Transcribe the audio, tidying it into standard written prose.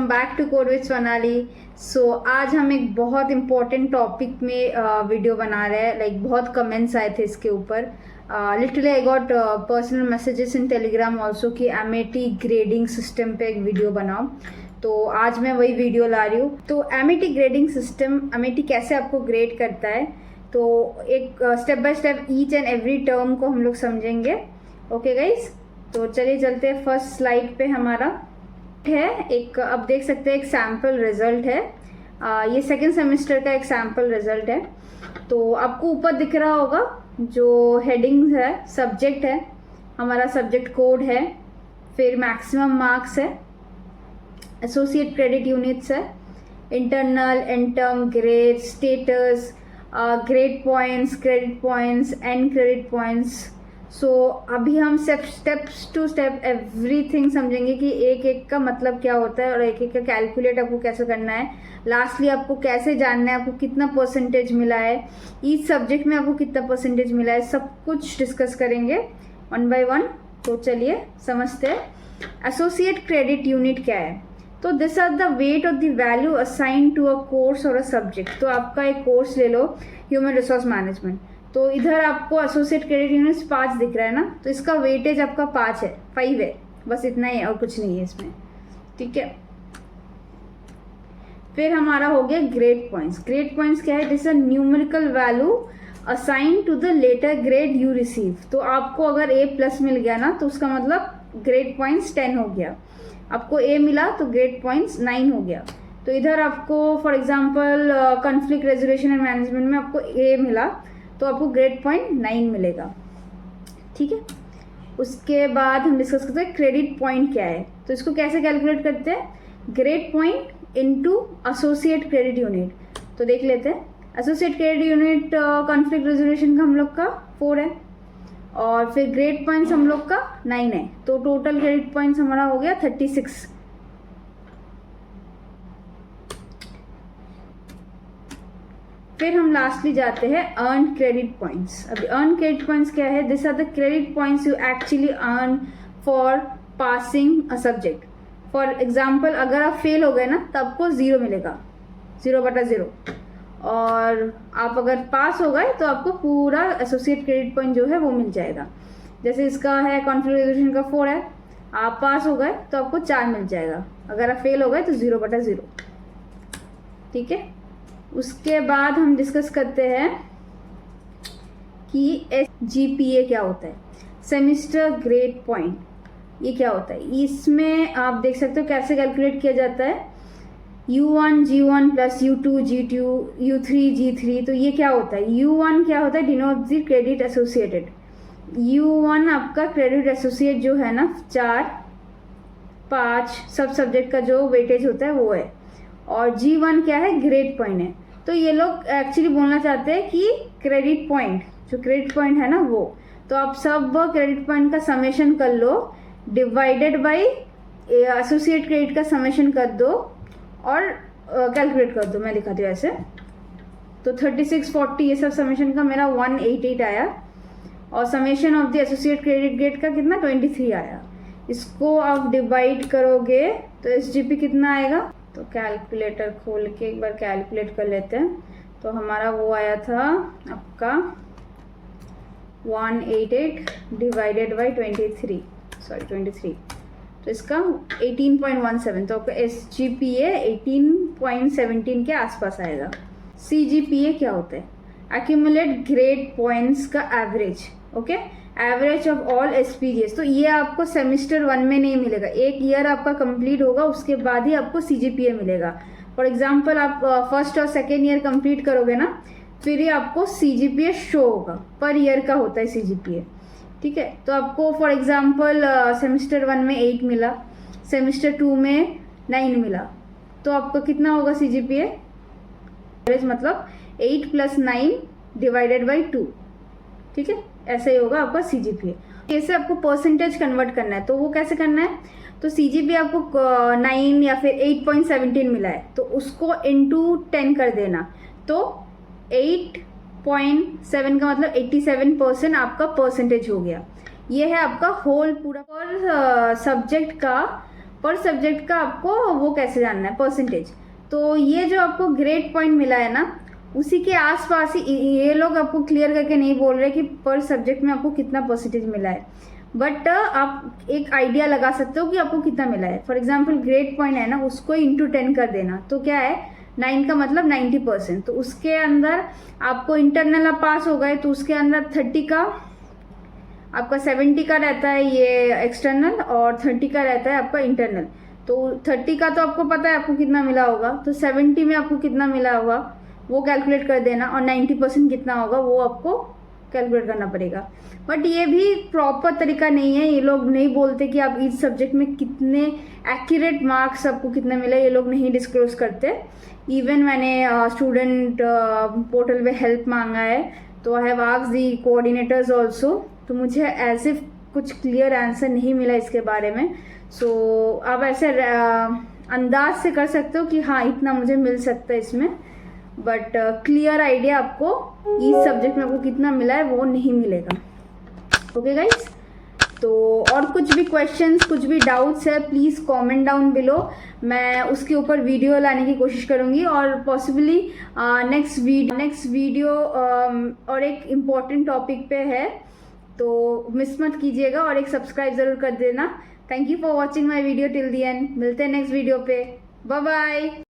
Back to code with Sonali. So आज हम एक बहुत इम्पोर्टेंट टॉपिक में वीडियो बना रहे हैं। लाइक बहुत कमेंट्स आए थे इसके ऊपर। Literally I got personal messages in Telegram also कि एमएटी ग्रेडिंग सिस्टम पे एक वीडियो बनाओ। तो आज मैं वही वीडियो ला रही हूँ। तो एमएटी ग्रेडिंग सिस्टम, एमएटी कैसे आपको ग्रेड करता है, तो एक step by step each and every term को हम लोग समझेंगे। ओके गाइज, तो चलिए चलते हैं। फर्स्ट स्लाइड पे हमारा है एक, अब देख सकते हैं एक सैम्पल रिजल्ट है। ये सेकेंड सेमेस्टर का एक सैम्पल रिजल्ट है। तो आपको ऊपर दिख रहा होगा जो हेडिंग है, सब्जेक्ट है, हमारा सब्जेक्ट कोड है, फिर मैक्सिमम मार्क्स है, एसोसिएट क्रेडिट यूनिट्स है, internal, interim, grade, status, grade points, credit points, and credit points. So अभी हम स्टेप्स टू स्टेप एवरीथिंग समझेंगे कि एक एक का मतलब क्या होता है और एक एक का कैलकुलेट आपको कैसे करना है। लास्टली आपको कैसे जानना है आपको कितना परसेंटेज मिला है, ईच सब्जेक्ट में आपको कितना परसेंटेज मिला है, सब कुछ डिस्कस करेंगे वन बाय वन। तो चलिए समझते हैं। एसोसिएट क्रेडिट यूनिट क्या है? तो this are the weight of the value assign to a course और अ सब्जेक्ट। तो आपका एक कोर्स ले लो, ह्यूमन रिसोर्स मैनेजमेंट, तो इधर आपको एसोसिएट क्रेडिट यूनिट्स 5 दिख रहा है ना, तो इसका वेटेज आपका 5 है, 5 है, बस इतना ही है और कुछ नहीं है इसमें। ठीक है, फिर हमारा हो गया ग्रेड पॉइंट्स। ग्रेड पॉइंट्स क्या है? This a numerical value assign to the letter grade you receive. तो आपको अगर A+ मिल गया ना, तो उसका मतलब ग्रेड पॉइंट्स 10 हो गया। आपको A मिला तो ग्रेड पॉइंट्स 9 हो गया। तो इधर आपको for example conflict resolution and management में आपको A मिला तो आपको ग्रेड पॉइंट 9 मिलेगा। ठीक है, उसके बाद हम डिस्कस करते हैं क्रेडिट पॉइंट क्या है। तो इसको कैसे कैलकुलेट करते हैं? Grade point into associate credit unit. तो देख लेते हैं। Associate credit unit conflict resolution का हम लोग का 4 है और फिर ग्रेड पॉइंट्स हम लोग का 9 है, तो टोटल क्रेडिट पॉइंट्स हमारा हो गया 36। फिर हम लास्टली जाते हैं अर्न क्रेडिट पॉइंट्स। अभी अर्न क्रेडिट पॉइंट्स क्या है? This are the credit points you actually earn for passing a subject. For example अगर आप फेल हो गए ना तो आपको 0 मिलेगा, 0/0। और आप अगर पास हो गए तो आपको पूरा एसोसिएट क्रेडिट पॉइंट जो है वो मिल जाएगा। जैसे इसका है कॉन्फ्लिक्ट रेजोल्यूशन का 4 है, आप पास हो गए तो आपको 4 मिल जाएगा, अगर आप फेल हो गए तो 0/0। ठीक है, उसके बाद हम डिस्कस करते हैं कि SGPA क्या होता है, सेमिस्टर ग्रेड पॉइंट। ये क्या होता है? इसमें आप देख सकते हो कैसे कैलकुलेट किया जाता है। U1 G1 plus U2 G2 U3 G3। तो ये क्या होता है? U1 क्या होता है? Denote the credit associated. U1 आपका क्रेडिट एसोसिएट जो है ना 4, 5 सब सब्जेक्ट का जो वेटेज होता है वो है। और G1 क्या है? ग्रेड पॉइंट है। तो ये लोग एक्चुअली बोलना चाहते हैं कि क्रेडिट पॉइंट, जो क्रेडिट पॉइंट है ना वो, तो आप सब क्रेडिट पॉइंट का समेशन कर लो, डिवाइडेड बाय एसोसिएट क्रेडिट का समेशन कर दो और कैलकुलेट कर दो। मैं दिखाती हूँ ऐसे। तो 36, 40 ये सब समेशन का मेरा 188 आया और summation of the associate credit grade का कितना? 23 आया। इसको आप डिवाइड करोगे तो SGP कितना आएगा? तो कैलकुलेटर खोल के एक बार कैलकुलेट कर लेते हैं। तो हमारा वो आया था आपका 188 डिवाइडेड बाई 23, तो इसका 18.17। तो आपका SGPA 18.17 के आसपास आएगा। CGPA क्या होता है? एक्यूमुलेट ग्रेड पॉइंट्स का average. Okay, average of all SPGs। तो ये आपको सेमिस्टर 1 में नहीं मिलेगा, एक ईयर आपका कंप्लीट होगा उसके बाद ही आपको CGPA मिलेगा। फॉर एग्जांपल आप फर्स्ट और सेकेंड ईयर कंप्लीट करोगे ना, फिर ही आपको CGPA शो होगा। पर ईयर का होता है CGPA। ठीक है, तो आपको फॉर एग्जांपल सेमिस्टर 1 में 8 मिला, सेमिस्टर 2 में 9 मिला, तो आपको कितना होगा CGPA? एवरेज मतलब 8 + 9 डिवाइडेड बाई 2। ठीक है, ऐसे ही होगा आपका CGPA। कैसे आपको परसेंटेज कन्वर्ट करना है, तो वो कैसे करना है? तो CGPA आपको 9 या फिर 8.17 मिला है, तो उसको इंटू 10 कर देना। तो 8.7 का मतलब 87% आपका परसेंटेज हो गया। ये है आपका होल पूरा। और सब्जेक्ट का पर सब्जेक्ट का आपको वो कैसे जानना है, परसेंटेज। तो ये जो आपको ग्रेड पॉइंट मिला है ना, उसी के आसपास ही ये लोग आपको क्लियर करके नहीं बोल रहे कि पर सब्जेक्ट में आपको कितना परसेंटेज मिला है, बट आप एक आइडिया लगा सकते हो कि आपको कितना मिला है। फॉर एग्जाम्पल ग्रेड पॉइंट है ना, उसको इंटू 10 कर देना, तो क्या है 9 का मतलब 90%। तो उसके अंदर आपको इंटरनल आप पास हो गए, तो उसके अंदर 30 का आपका 70 का रहता है ये एक्सटर्नल, और 30 का रहता है आपका इंटरनल। तो 30 का तो आपको पता है आपको कितना मिला होगा, तो 70 में आपको कितना मिला होगा वो कैलकुलेट कर देना, और 90% कितना होगा वो आपको कैलकुलेट करना पड़ेगा। बट ये भी प्रॉपर तरीका नहीं है, ये लोग नहीं बोलते कि आप इस सब्जेक्ट में कितने एक्यूरेट मार्क्स आपको कितने मिले, ये लोग नहीं डिस्क्लोज करते। इवन मैंने स्टूडेंट पोर्टल पे हेल्प मांगा है, तो I have asked the coordinators also, तो मुझे ऐसे कुछ क्लियर आंसर नहीं मिला इसके बारे में। सो आप ऐसे अंदाज से कर सकते हो कि हाँ इतना मुझे मिल सकता है इसमें, बट क्लियर आइडिया आपको इस सब्जेक्ट में आपको कितना मिला है वो नहीं मिलेगा। ओके गाइस, तो और कुछ भी क्वेश्चंस, कुछ भी डाउट्स है, प्लीज़ कमेंट डाउन बिलो, मैं उसके ऊपर वीडियो लाने की कोशिश करूँगी। और पॉसिबली नेक्स्ट वीडियो और एक इम्पॉर्टेंट टॉपिक पे है, तो मिस मत कीजिएगा, और एक सब्सक्राइब ज़रूर कर देना। Thank you for watching my video till the and. मिलते हैं नेक्स्ट वीडियो पे, बाय बाय।